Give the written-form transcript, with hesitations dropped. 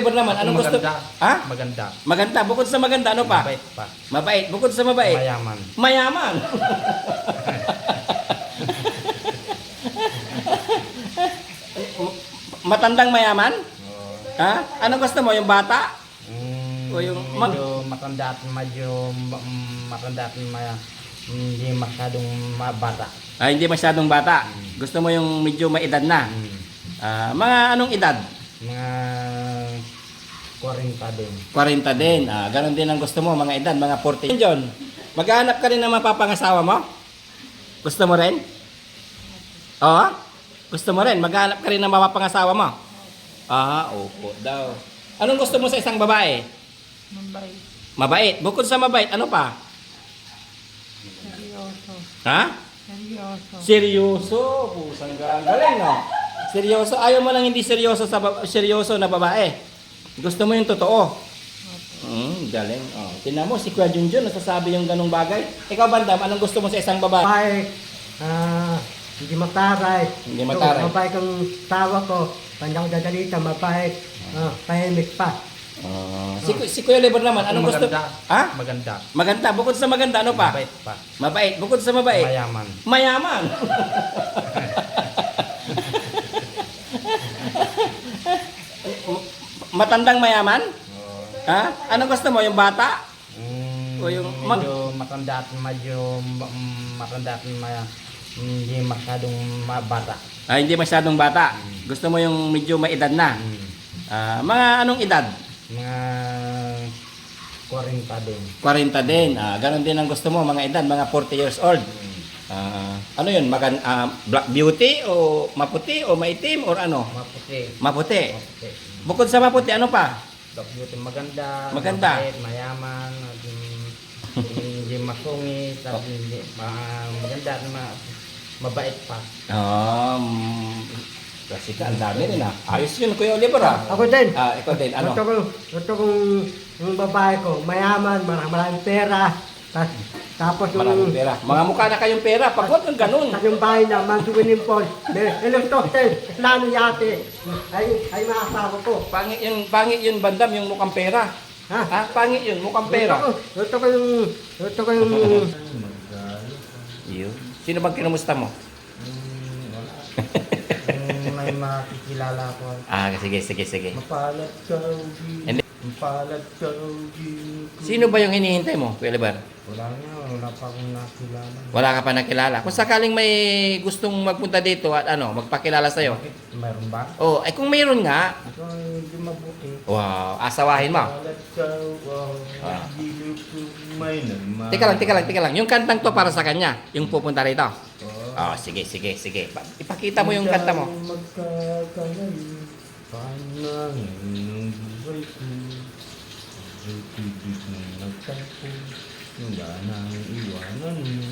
Libre naman, anong gusto? Maganda. Ha? Maganda. Maganda. Bukod sa maganda, ano pa? Mabait pa. Mabait. Bukod sa mabait? Mayaman. Mayaman. Matandang mayaman? Oh. Ha? Anong gusto mo? Yung bata? O yung medyo matanda at medyo matanda at hindi masyadong bata. Hindi masyadong bata. Gusto mo yung medyo maedad na? Mga anong edad? Mga 40 din. 40 din. Ganon din ang gusto mo, mga edad, mga 40. John, maghahanap ka rin ng mapapangasawa mo? Gusto mo rin? Oo? Gusto mo rin? Maghahanap ka rin ng mapapangasawa mo? Opo daw. Anong gusto mo sa isang babae? Mabait. Mabait. Bukod sa mabait, ano pa? Seryoso. Ha? Seryoso. Seryoso. Pusang galing, no? Seryoso. Ayaw mo lang hindi seryoso seryoso na babae. Gusto mo yung totoo. Galing. Tingnan mo, si Kuya Junjun nasasabi yung ganung bagay. Ikaw, Bandam, anong gusto mo sa isang babae? Mabait, hindi mataray. Hindi mataray. Mabait ang tawa ko. Pandang dadalita, mabait. Tahimik pa. Si Kuya Libre naman, anong gusto? Maganda. Ha? Maganda. Maganda. Bukod sa maganda, ano pa? Mabait pa. Mabait. Bukod sa mabait? Mayaman. Mayaman. Matandang mayaman? Ha? Anong gusto mo? Yung bata? O yung medyo matanda at medyo matanda at hindi masyadong bata. hindi masyadong bata. Gusto mo yung medyo maedad na? Mga anong edad? Mga 40 din. 40 din. Ganon din ang gusto mo, mga edad, mga 40 years old. Ano yun? Black beauty o maputi o maitim or ano? Maputi. Maputi. Maputi. Bukod sa maputi, ano pa? Black beauty maganda. Maganda. Mabait, mayaman. At hindi masungit. At hindi maganda. Mabait pa. Kasi ang dami rin Ayos yun, Kuya Oliver Ako din. Ikaw din, ano? Gusto kong yung babae ko, mayaman, maraming pera. Tapos Maraming pera. Mga mukha na kayong pera. Pag huwag kang ganun. At yung bahay na, mansuwinin po. Electrotel, plano yate. Ay maasawa ko. Pangit yun, Bandam, yung mukhang pera. Pangit yun, mukhang pera. Gusto ko yung Yun. Sino bang kinumusta mo? May makikilala ko. Sige. Mapalad ka, Hindi. Mapalad ka, Sino ba yung hinihintay mo, Kuya Oliver? wala pa akong nakilala. Wala ka pa nakilala. Kung sakaling may gustong magpunta dito at magpakilala sa'yo. Mayroon ba? Kung mayroon nga, Ito hindi mabuti. wow, asawahin mo. Mapalad ka, Teka lang. Yung kantang to para sa kanya, yung pupunta rito. Sige. Ipakita mo yung kanta mo. Magkakalayo, panangin ng buhay ko. Pag-ibig ng nagtapo, wala nang iwanan mo.